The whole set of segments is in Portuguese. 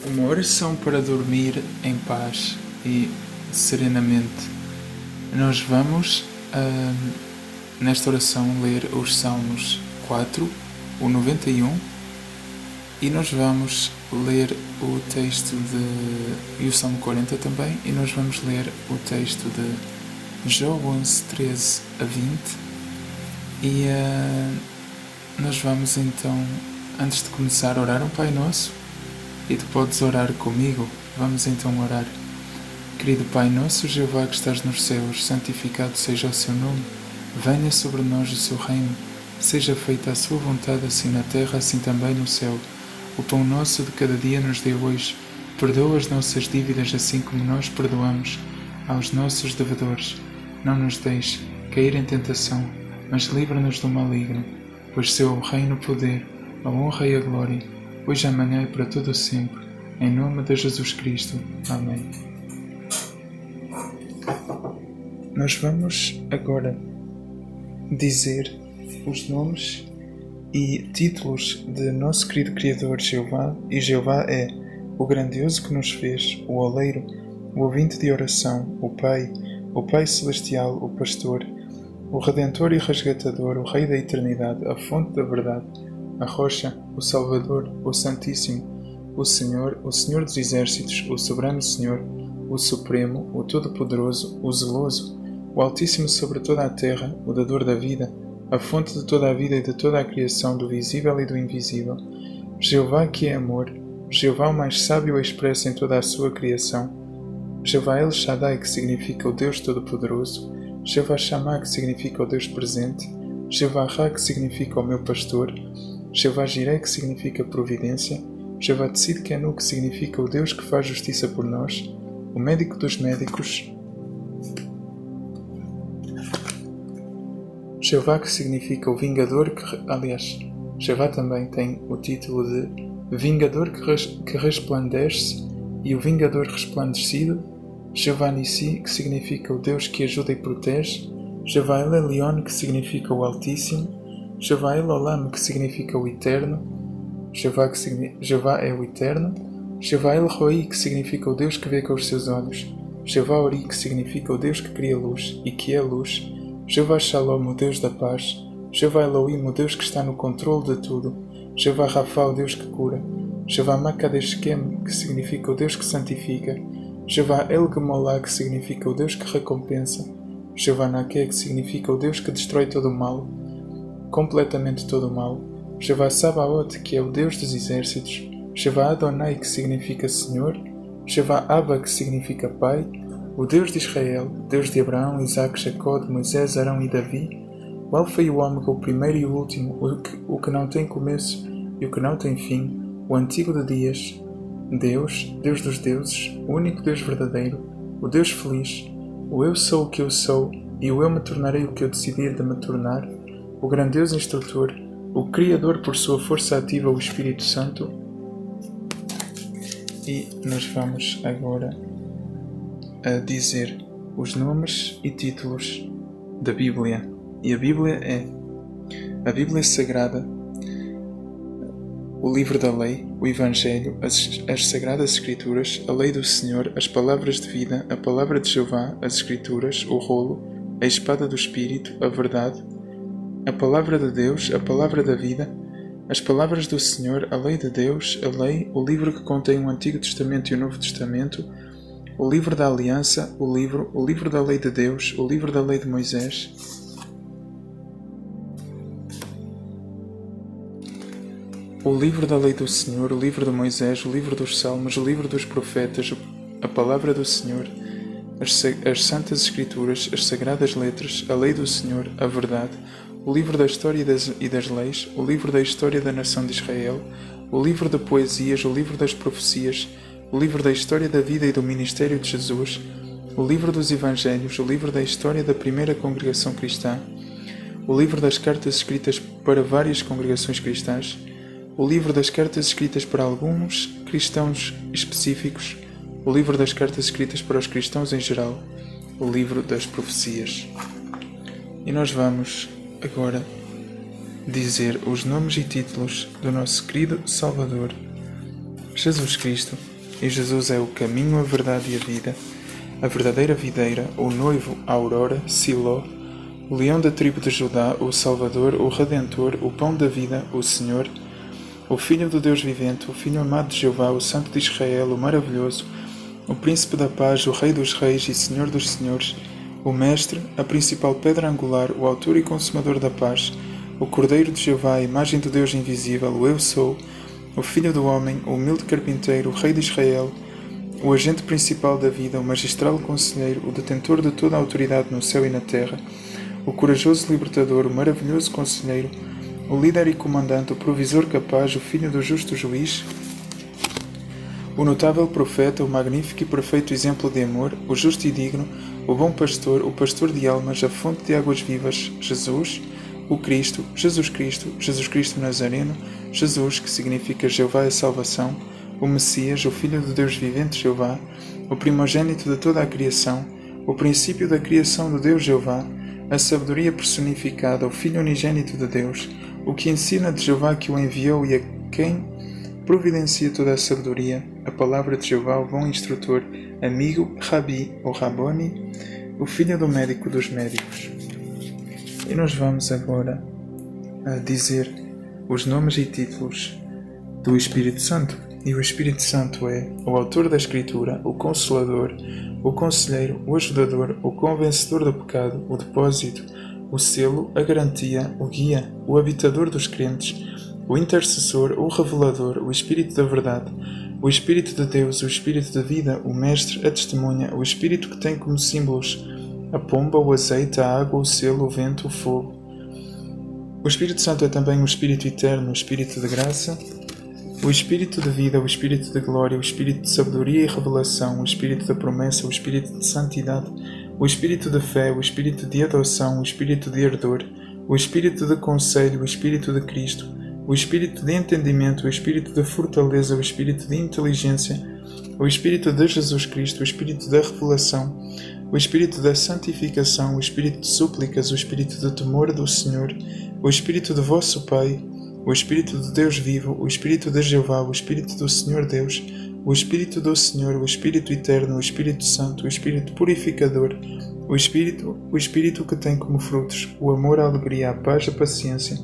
Uma oração para dormir em paz e serenamente. Nós vamos, nesta oração, ler os Salmos 4, o 91, e nós vamos ler o texto e o Salmo 40 também, e nós vamos ler o texto de Jó 11, 13 a 20, e nós vamos então, antes de começar, orar um Pai Nosso, e tu podes orar comigo. Vamos então orar. Querido Pai Nosso, Jeová que estás nos céus, santificado seja o seu nome. Venha sobre nós o seu reino. Seja feita a sua vontade, assim na terra, assim também no céu. O pão nosso de cada dia nos dê hoje. Perdoa as nossas dívidas, assim como nós perdoamos aos nossos devedores. Não nos deixe cair em tentação, mas livra-nos do maligno. Pois seu é o reino, o poder, a honra e a glória, hoje, amanhã e para todo o sempre. Em nome de Jesus Cristo. Amém. Nós vamos agora dizer os nomes e títulos de nosso querido Criador Jeová, e Jeová é o grandioso que nos fez, o oleiro, o ouvinte de oração, o Pai celestial, o pastor, o Redentor e resgatador, o Rei da eternidade, a fonte da verdade, a rocha, o Salvador, o Santíssimo, o Senhor dos exércitos, o soberano Senhor, o Supremo, o Todo-Poderoso, o Zeloso, o Altíssimo sobre toda a terra, o Dador da vida, a fonte de toda a vida e de toda a criação, do visível e do invisível, Jeová que é amor, Jeová o mais sábio expresso em toda a sua criação, Jeová El Shaddai, que significa o Deus Todo-Poderoso, Jeová Shammah, que significa o Deus presente, Jeová Ra, que significa o meu pastor, Jeová Jireh, que significa providência, Jeová Tzidkenu, que significa o Deus que faz justiça por nós, o médico dos médicos, Jeová, que significa o vingador, Jeová também tem o título de vingador que resplandece e o vingador resplandecido, Jeová Nissi, que significa o Deus que ajuda e protege, Jeová El Elyon, que significa o Altíssimo, Jeová El Olam, que significa o Eterno, Jeová é o Eterno, Jeová El Roi, que significa o Deus que vê com os seus olhos, Jeová Ori, que significa o Deus que cria luz e que é luz, Jeová Shalom, o Deus da paz, Jeová Elohim, o Deus que está no controle de tudo, Jeová Rafa, o Deus que cura, Jeová Makadeshkem, que significa o Deus que santifica, Jeová El Gemolá, que significa o Deus que recompensa, Jeová Naké, que significa o Deus que destrói todo o mal, completamente todo o mal, Jeová Sabaoth, que é o Deus dos exércitos, Jeová Adonai, que significa Senhor, Jeová Abba, que significa Pai, o Deus de Israel, Deus de Abraão, Isaac, Jacó, de Moisés, Arão e Davi, o Alfa e o Ômega, o primeiro e o último, o que não tem começo e o que não tem fim, o antigo de dias, Deus dos deuses, o único Deus verdadeiro, o Deus feliz, o eu sou o que eu sou e o eu me tornarei o que eu decidir de me tornar, o grandioso instrutor, o Criador por sua força ativa, o Espírito Santo. E nós vamos agora a dizer os nomes e títulos da Bíblia. E a Bíblia é a Bíblia Sagrada, o livro da lei, o Evangelho, as Sagradas Escrituras, a lei do Senhor, as palavras de vida, a palavra de Jeová, as Escrituras, o rolo, a espada do Espírito, a verdade, a palavra de Deus, a palavra da vida, as palavras do Senhor, a lei de Deus, a lei, o livro que contém o Antigo Testamento e o Novo Testamento, o livro da Aliança, o livro da lei de Deus, o livro da lei de Moisés, o livro da lei do Senhor, o livro de Moisés, o livro dos Salmos, o livro dos profetas, a palavra do Senhor, as Santas Escrituras, as Sagradas Letras, a lei do Senhor, a verdade, o livro da história e das leis, o livro da história da nação de Israel, o livro de poesias, o livro das profecias, o livro da história da vida e do ministério de Jesus, o livro dos Evangelhos, o livro da história da primeira congregação cristã, o livro das cartas escritas para várias congregações cristãs, o livro das cartas escritas para alguns cristãos específicos, o livro das cartas escritas para os cristãos em geral, o livro das profecias. E nós vamos agora dizer os nomes e títulos do nosso querido Salvador, Jesus Cristo, e Jesus é o caminho, a verdade e a vida, a verdadeira videira, o noivo, a aurora, Siló, o leão da tribo de Judá, o Salvador, o Redentor, o pão da vida, o Senhor, o Filho do Deus vivente, o Filho amado de Jeová, o Santo de Israel, o maravilhoso, o Príncipe da paz, o Rei dos reis e Senhor dos senhores, o Mestre, a principal pedra angular, o autor e consumador da paz, o Cordeiro de Jeová, a imagem do Deus invisível, o Eu Sou, o Filho do Homem, o humilde carpinteiro, o Rei de Israel, o agente principal da vida, o magistral conselheiro, o detentor de toda a autoridade no céu e na terra, o corajoso libertador, o maravilhoso conselheiro, o líder e comandante, o provisor capaz, o filho do justo juiz, o notável profeta, o magnífico e perfeito exemplo de amor, o justo e digno, o bom pastor, o pastor de almas, a fonte de águas vivas, Jesus, o Cristo, Jesus Cristo Nazareno, Jesus, que significa Jeová é salvação, o Messias, o Filho do Deus vivente Jeová, o primogênito de toda a criação, o princípio da criação do Deus Jeová, a sabedoria personificada, o Filho unigênito de Deus, o que ensina de Jeová que o enviou e a quem providencia toda a sabedoria, a palavra de Jeová, o bom instrutor, amigo, Rabi ou Raboni, o filho do médico dos médicos. E nós vamos agora a dizer os nomes e títulos do Espírito Santo. E o Espírito Santo é o autor da Escritura, o Consolador, o Conselheiro, o Ajudador, o Convencedor do pecado, o Depósito, o Selo, a Garantia, o Guia, o Habitador dos crentes, o Intercessor, o Revelador, o Espírito da Verdade, o Espírito de Deus, o Espírito da Vida, o Mestre, a Testemunha, o Espírito que tem como símbolos a pomba, o azeite, a água, o selo, o vento, o fogo. O Espírito Santo é também o Espírito Eterno, o Espírito de Graça, o Espírito de Vida, o Espírito de Glória, o Espírito de Sabedoria e Revelação, o Espírito da Promessa, o Espírito de Santidade, o Espírito de Fé, o Espírito de Adoção, o Espírito de Ardor, o Espírito de Conselho, o Espírito de Cristo, o Espírito de Entendimento, o Espírito de Fortaleza, o Espírito de Inteligência, o Espírito de Jesus Cristo, o Espírito da Revelação, o Espírito da Santificação, o Espírito de Súplicas, o Espírito de Temor do Senhor, o Espírito de vosso Pai, o Espírito de Deus vivo, o Espírito de Jeová, o Espírito do Senhor Deus, o Espírito do Senhor, o Espírito Eterno, o Espírito Santo, o Espírito Purificador, o Espírito que tem como frutos o amor, a alegria, a paz, a paciência,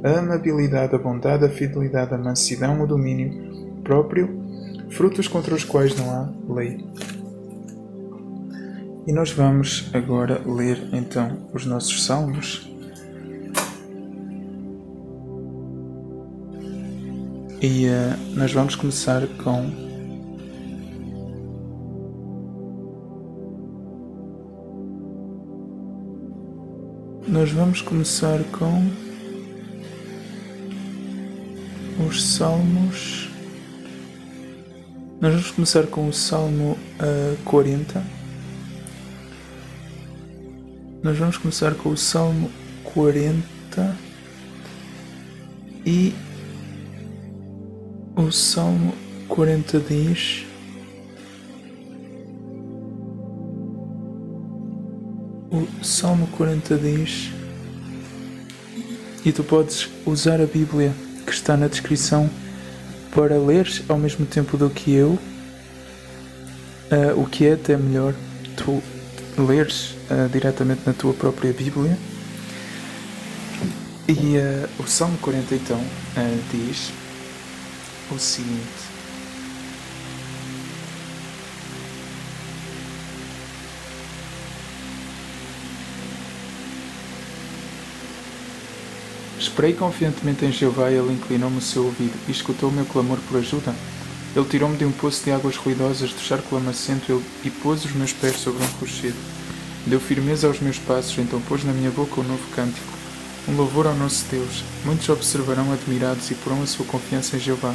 a amabilidade, a bondade, a fidelidade, a mansidão, o domínio próprio, frutos contra os quais não há lei. E nós vamos agora ler então os nossos salmos. E nós vamos começar com os salmos. Nós vamos começar com o Salmo 40. Nós vamos começar com o Salmo 40 e o Salmo 40 diz: e tu podes usar a Bíblia que está na descrição para leres ao mesmo tempo do que eu, o que é até melhor tu leres diretamente na tua própria Bíblia. E o Salmo 40 então diz o seguinte: esperei confiantemente em Jeová e ele inclinou-me o seu ouvido e escutou o meu clamor por ajuda. Ele tirou-me de um poço de águas ruidosas, do charco lamacento, e pôs os meus pés sobre um rochedo. Deu firmeza aos meus passos, então pôs na minha boca um novo cântico, um louvor ao nosso Deus. Muitos observarão admirados e porão a sua confiança em Jeová.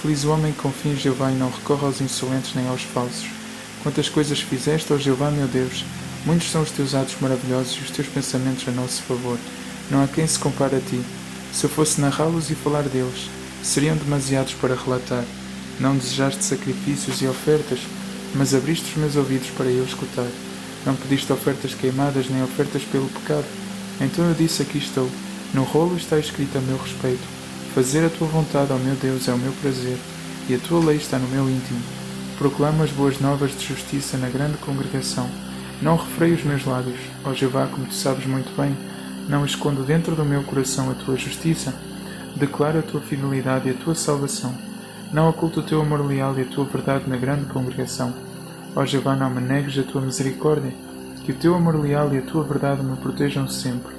Feliz o homem que confia em Jeová e não recorre aos insolentes nem aos falsos. Quantas coisas fizeste, ó Jeová, meu Deus! Muitos são os teus atos maravilhosos e os teus pensamentos a nosso favor. Não há quem se compare a ti. Se eu fosse narrá-los e falar deles, seriam demasiados para relatar. Não desejaste sacrifícios e ofertas, mas abriste os meus ouvidos para eu escutar. Não pediste ofertas queimadas nem ofertas pelo pecado. Então eu disse: aqui estou. No rolo está escrito a meu respeito: fazer a tua vontade, ó meu Deus, é o meu prazer, e a tua lei está no meu íntimo. Proclamo as boas novas de justiça na grande congregação. Não refreio os meus lábios, ó Jeová, como tu sabes muito bem. Não escondo dentro do meu coração a tua justiça. Declaro a tua fidelidade e a tua salvação. Não oculto o teu amor leal e a tua verdade na grande congregação. Ó Jeová, não me negues a tua misericórdia. Que o teu amor leal e a tua verdade me protejam sempre.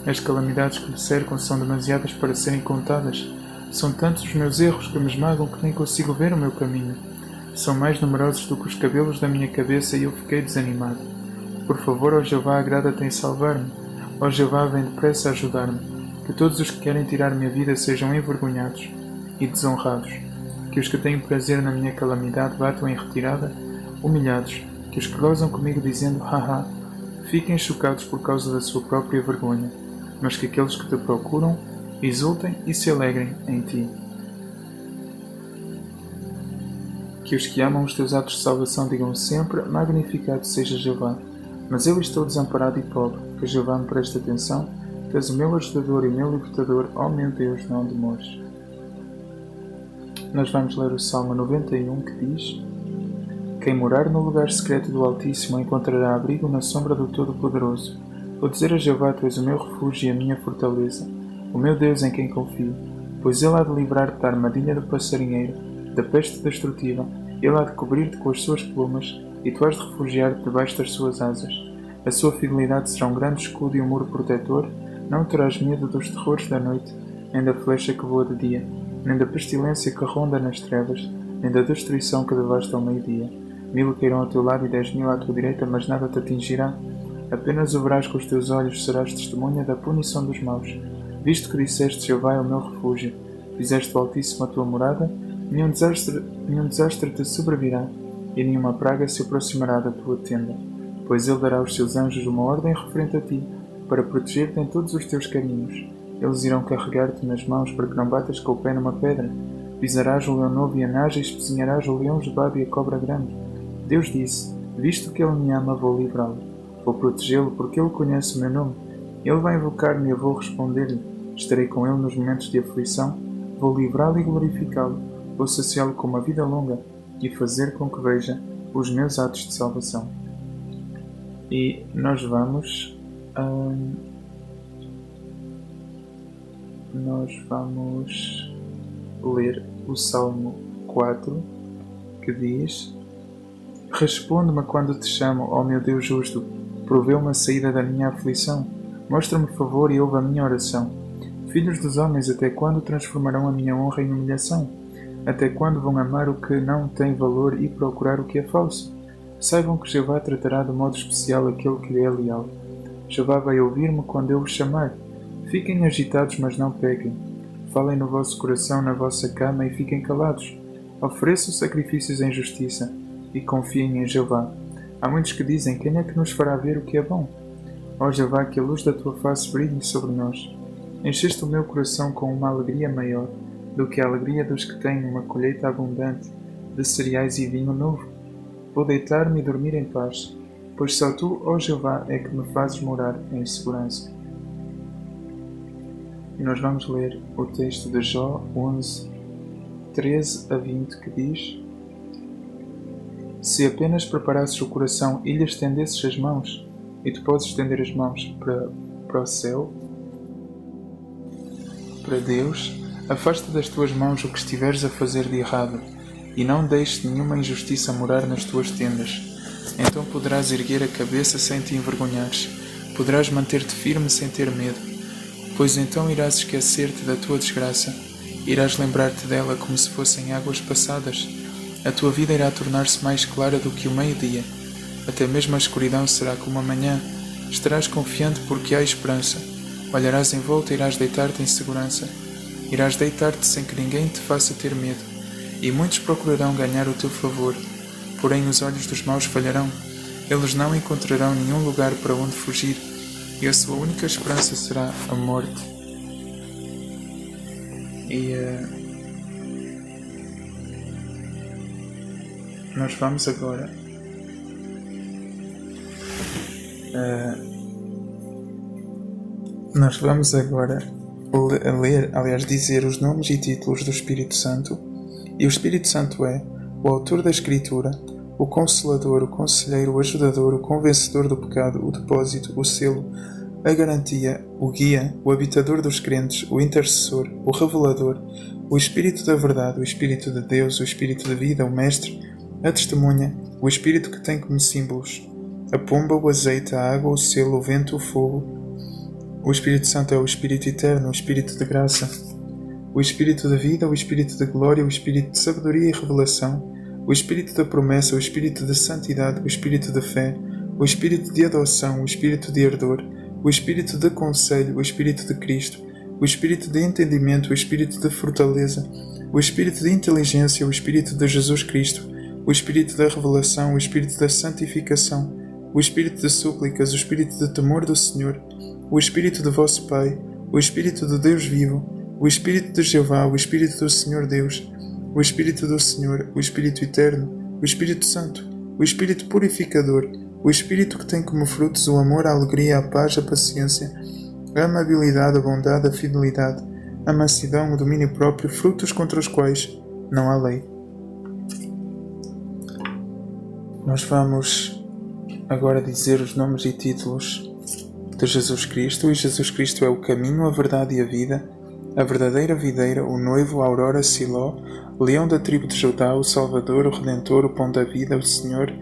As calamidades que me cercam são demasiadas para serem contadas. São tantos os meus erros que me esmagam que nem consigo ver o meu caminho. São mais numerosos do que os cabelos da minha cabeça e eu fiquei desanimado. Por favor, ó Jeová, agrada-te em salvar-me. Ó Jeová, vem depressa ajudar-me. Que todos os que querem tirar minha vida sejam envergonhados e desonrados. Que os que têm prazer na minha calamidade batam em retirada, humilhados. Que os que gozam comigo dizendo, haha, fiquem chocados por causa da sua própria vergonha. Mas que aqueles que te procuram exultem e se alegrem em ti. Que os que amam os teus atos de salvação digam sempre, magnificado seja Jeová. Mas eu estou desamparado e pobre, que Jeová me preste atenção. Tu és o meu ajudador e o meu libertador, ó meu Deus, não demores. Nós vamos ler o Salmo 91, que diz: Quem morar no lugar secreto do Altíssimo encontrará abrigo na sombra do Todo-Poderoso. Vou dizer a Jeová, tu és o meu refúgio e a minha fortaleza, o meu Deus em quem confio, pois ele há de livrar-te da armadilha do passarinheiro, da peste destrutiva, ele há de cobrir-te com as suas plumas, e tu has de refugiar-te debaixo das suas asas. A sua fidelidade será um grande escudo e um muro protetor, não terás medo dos terrores da noite, nem da flecha que voa de dia, nem da pestilência que ronda nas trevas, nem da destruição que devasta ao meio-dia. 1000 cairão ao teu lado e 10.000 à tua direita, mas nada te atingirá. Apenas o verás com os teus olhos, serás testemunha da punição dos maus. Visto que disseste, Jeová é o meu refúgio, fizeste o Altíssimo a tua morada, nenhum desastre te sobrevirá, e nenhuma praga se aproximará da tua tenda. Pois ele dará aos seus anjos uma ordem referente a ti, para proteger-te em todos os teus caminhos. Eles irão carregar-te nas mãos para que não batas com o pé numa pedra. Pisarás o leão novo e a naja, e espezinharás o leão jebado e a cobra grande. Deus disse, visto que ele me ama, vou livrá-lo. Vou protegê-lo porque ele conhece o meu nome. Ele vai invocar-me e eu vou responder-lhe. Estarei com ele nos momentos de aflição. Vou livrá-lo e glorificá-lo. Vou saciá-lo com uma vida longa e fazer com que veja os meus atos de salvação. E nós vamos ler o Salmo 4, que diz: Responde-me quando te chamo, ó meu Deus justo, provê-me a saída da minha aflição, mostra-me favor e ouve a minha oração. Filhos dos homens, até quando transformarão a minha honra em humilhação? Até quando vão amar o que não tem valor e procurar o que é falso? Saibam que Jeová tratará de modo especial aquele que lhe é leal. Jeová vai ouvir-me quando eu o chamar. Fiquem agitados, mas não pequem. Falem no vosso coração, na vossa cama, e fiquem calados. Ofereçam sacrifícios em justiça, e confiem em Jeová. Há muitos que dizem, quem é que nos fará ver o que é bom? Ó Jeová, que a luz da tua face brilhe sobre nós. Encheste o meu coração com uma alegria maior do que a alegria dos que têm uma colheita abundante de cereais e vinho novo. Vou deitar-me e dormir em paz, pois só tu, ó Jeová, é que me fazes morar em segurança. E nós vamos ler o texto de Jó 11, 13 a 20, que diz: Se apenas preparasses o coração e lhe estendesses as mãos, e tu podes estender as mãos para o céu, para Deus, afasta das tuas mãos o que estiveres a fazer de errado, e não deixes nenhuma injustiça morar nas tuas tendas. Então poderás erguer a cabeça sem te envergonhares, poderás manter-te firme sem ter medo, pois então irás esquecer-te da tua desgraça, irás lembrar-te dela como se fossem águas passadas. A tua vida irá tornar-se mais clara do que o meio-dia, até mesmo a escuridão será como a manhã. Estarás confiante porque há esperança, olharás em volta e irás deitar-te em segurança. Irás deitar-te sem que ninguém te faça ter medo, e muitos procurarão ganhar o teu favor, porém os olhos dos maus falharão. Eles não encontrarão nenhum lugar para onde fugir, e a sua única esperança será a morte. E nós vamos agora dizer os nomes e títulos do Espírito Santo. E o Espírito Santo é o autor da Escritura, o Consolador, o Conselheiro, o Ajudador, o Convencedor do pecado, o depósito, o selo, a garantia, o guia, o habitador dos crentes, o intercessor, o revelador, o Espírito da verdade, o Espírito de Deus, o Espírito de vida, o Mestre, a testemunha, o Espírito que tem como símbolos a pomba, o azeite, a água, o selo, o vento, o fogo. O Espírito Santo é o Espírito eterno, o Espírito de graça, o Espírito da vida, o Espírito de glória, o Espírito de sabedoria e revelação, o Espírito da promessa, o Espírito de santidade, o Espírito de fé, o Espírito de adoção, o Espírito de ardor, o Espírito de conselho, o Espírito de Cristo, o Espírito de entendimento, o Espírito de fortaleza, o Espírito de inteligência, o Espírito de Jesus Cristo, o Espírito da revelação, o Espírito da santificação, o Espírito de súplicas, o Espírito de temor do Senhor, o Espírito de vosso Pai, o Espírito de Deus vivo, o Espírito de Jeová, o Espírito do Senhor Deus, o Espírito do Senhor, o Espírito eterno, o Espírito Santo, o Espírito purificador, o Espírito que tem como frutos o amor, a alegria, a paz, a paciência, a amabilidade, a bondade, a fidelidade, a mansidão, o domínio próprio, frutos contra os quais não há lei. Nós vamos agora dizer os nomes e títulos de Jesus Cristo, e Jesus Cristo é o caminho, a verdade e a vida, a verdadeira videira, o noivo, a aurora, Siló, leão da tribo de Judá, o Salvador, o Redentor, o pão da vida, o Senhor,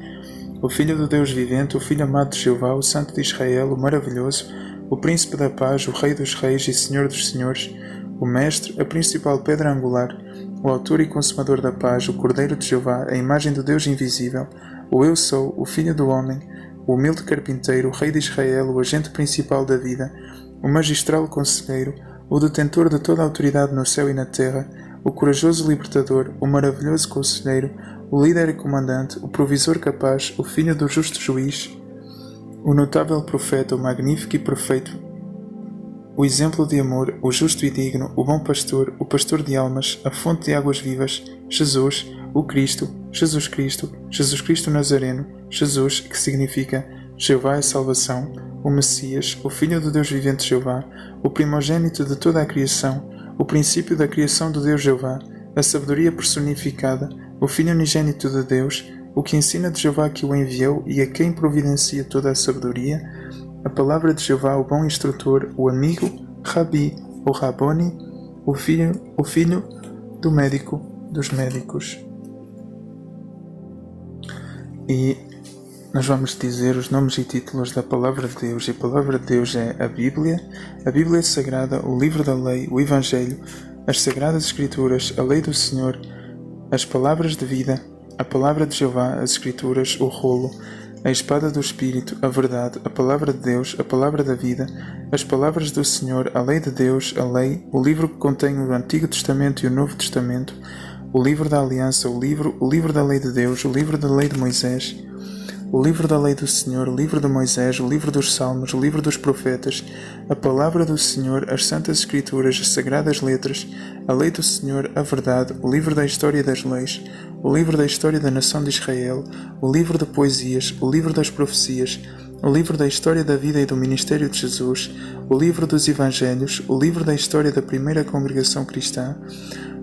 o Filho do Deus vivente, o Filho amado de Jeová, o Santo de Israel, o maravilhoso, o Príncipe da paz, o Rei dos reis e Senhor dos senhores, o Mestre, a principal pedra angular, o autor e consumador da paz, o Cordeiro de Jeová, a imagem do Deus invisível, o Eu Sou, o Filho do Homem, o humilde carpinteiro, o Rei de Israel, o agente principal da vida, o magistral conselheiro, o detentor de toda a autoridade no céu e na terra, o corajoso libertador, o maravilhoso conselheiro, o líder e comandante, o provisor capaz, o filho do justo juiz, o notável profeta, o magnífico e perfeito, o exemplo de amor, o justo e digno, o bom pastor, o pastor de almas, a fonte de águas vivas, Jesus, o Cristo, Jesus Cristo Nazareno, Jesus, que significa Jeová é salvação, o Messias, o Filho do Deus vivente Jeová, o primogênito de toda a criação, o princípio da criação do Deus Jeová, a sabedoria personificada, o Filho unigênito de Deus, o que ensina de Jeová que o enviou e a quem providencia toda a sabedoria, a palavra de Jeová, o bom instrutor, o amigo, Rabi, o Raboni, o filho do médico dos médicos. E nós vamos dizer os nomes e títulos da Palavra de Deus, e a Palavra de Deus é a Bíblia Sagrada, o Livro da Lei, o Evangelho, as Sagradas Escrituras, a Lei do Senhor, as Palavras de Vida, a Palavra de Jeová, as Escrituras, o Rolo, a Espada do Espírito, a Verdade, a Palavra de Deus, a Palavra da Vida, as Palavras do Senhor, a Lei de Deus, a Lei, o livro que contém o Antigo Testamento e o Novo Testamento, o livro da Aliança, o livro da Lei de Deus, o livro da Lei de Moisés, o livro da Lei do Senhor, o livro de Moisés, o livro dos Salmos, o livro dos Profetas, a Palavra do Senhor, as Santas Escrituras, as Sagradas Letras, a Lei do Senhor, a Verdade, o livro da História das Leis, o livro da História da Nação de Israel, o livro de Poesias, o livro das Profecias, o livro da História da Vida e do Ministério de Jesus, o livro dos Evangelhos, o livro da História da Primeira Congregação Cristã,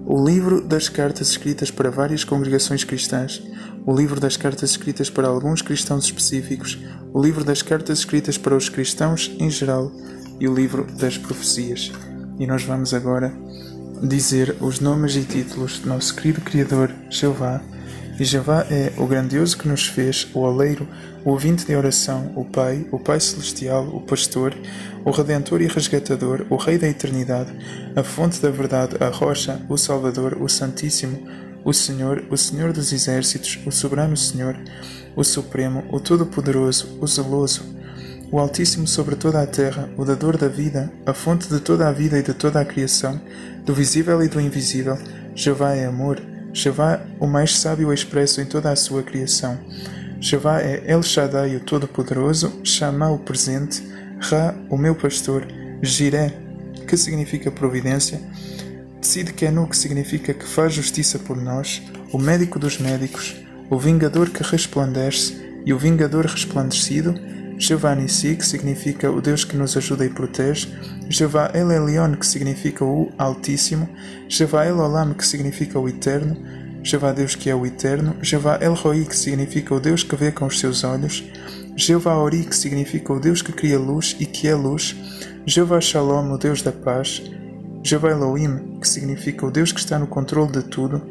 o livro das cartas escritas para várias congregações cristãs, o livro das cartas escritas para alguns cristãos específicos, o livro das cartas escritas para os cristãos em geral e o livro das profecias. E nós vamos agora dizer os nomes e títulos do nosso querido Criador, Jeová. E Jeová é o grandioso que nos fez, o oleiro, o ouvinte de oração, o Pai Celestial, o Pastor, o Redentor e Resgatador, o Rei da Eternidade, a fonte da verdade, a rocha, o Salvador, o Santíssimo, o Senhor dos Exércitos, o Soberano Senhor, o Supremo, o Todo-Poderoso, o Zeloso, o Altíssimo sobre toda a terra, o Dador da vida, a fonte de toda a vida e de toda a criação, do visível e do invisível. Jeová é amor. Jeová, o mais sábio expresso em toda a sua criação. Jeová é El Shaddai, o Todo-Poderoso, Shammah, o presente, Ra, o meu pastor, Jireh, que significa providência, Tzidkenu, que significa que faz justiça por nós, o médico dos médicos, o vingador que resplandece e o vingador resplandecido, Jeová Nissi, que significa o Deus que nos ajuda e protege, Jeová El Elyon, que significa o Altíssimo, Jeová El Olam, que significa o Eterno, Jeová Deus que é o Eterno, Jeová El Roi, que significa o Deus que vê com os seus olhos, Jeová Ori, que significa o Deus que cria luz e que é luz, Jeová Shalom, o Deus da paz, Jeová Elohim, que significa o Deus que está no controle de tudo,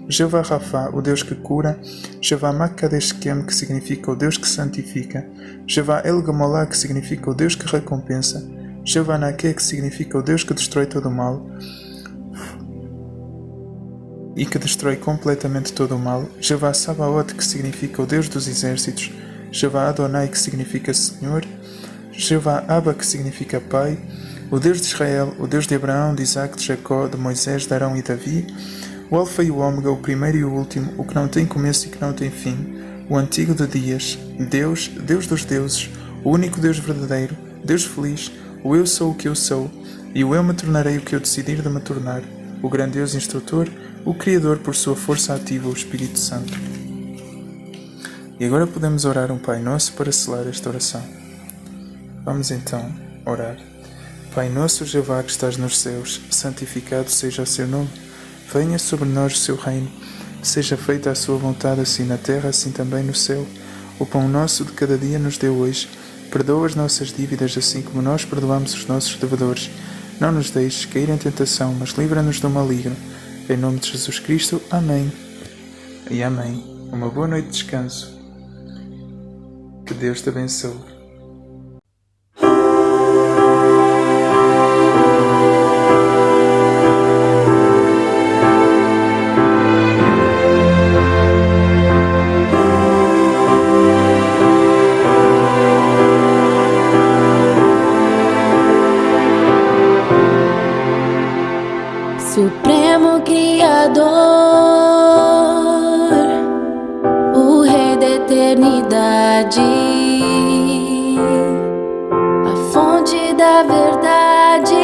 Jeová Rafa, o Deus que cura, Jeová Makadeshkem, que significa o Deus que santifica, Jeová El Gamolá, que significa o Deus que recompensa, Jeová Naké, que significa o Deus que destrói todo o mal e que destrói completamente todo o mal, Jeová Sabaoth, que significa o Deus dos exércitos, Jeová Adonai, que significa Senhor, Jeová Abba, que significa Pai, o Deus de Israel, o Deus de Abraão, de Isaac, de Jacó, de Moisés, de Arão e Davi, o Alfa e o Ômega, o primeiro e o último, o que não tem começo e que não tem fim, o antigo de dias, Deus, Deus dos deuses, o único Deus verdadeiro, Deus feliz, o eu sou o que eu sou, e o eu me tornarei o que eu decidir de me tornar, o grande Deus instrutor, o Criador por sua força ativa, o Espírito Santo. E agora podemos orar um Pai Nosso para selar esta oração. Vamos então orar. Pai nosso, Jeová que estás nos céus, santificado seja o seu nome. Venha sobre nós o seu reino. Seja feita a sua vontade, assim na terra, assim também no céu. O pão nosso de cada dia nos dê hoje. Perdoa as nossas dívidas, assim como nós perdoamos os nossos devedores. Não nos deixes cair em tentação, mas livra-nos do maligno. Em nome de Jesus Cristo. Amém. E amém. Uma boa noite de descanso. Que Deus te abençoe. Supremo Criador, o Rei da eternidade, a fonte da verdade,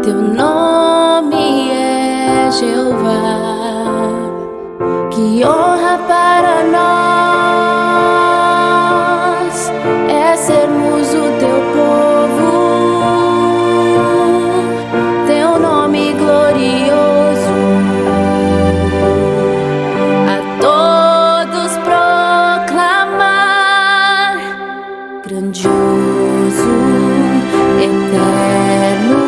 teu nome é Jeová, que honra para nós é sermos o teu povo. Grandioso, eterno,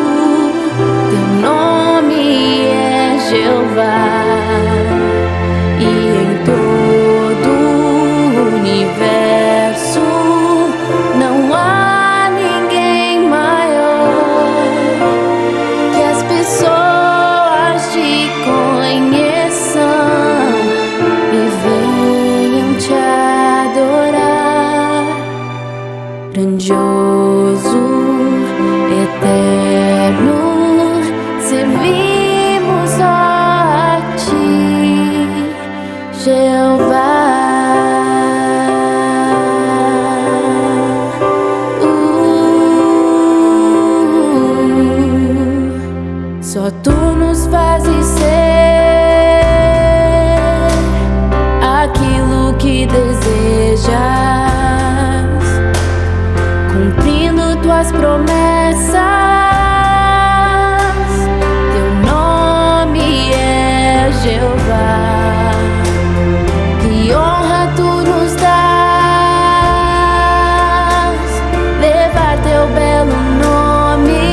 teu nome é Jeová, e em todo o universo não há ninguém maior, que as pessoas te conheçam e venham te adorar. Grandioso, eterno, servimos a ti, Jeová. Só tu nos fazes ser aquilo que desejas, cumprindo tuas promessas. Teu nome é Jeová, que honra tu nos dás, levar teu belo nome,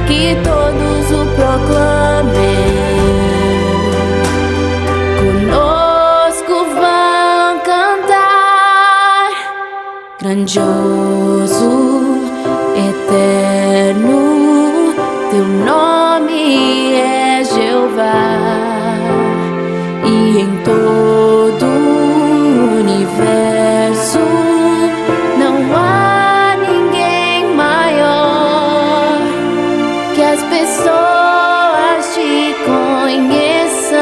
que todos o proclamem. Grandioso, eterno, teu nome é Jeová, e em todo o universo não há ninguém maior, que as pessoas te conheçam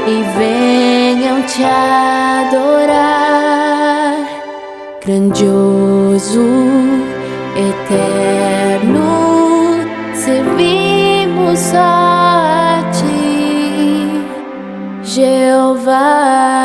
e venham te adorar. Grandioso, eterno, servimos a ti, Jeová.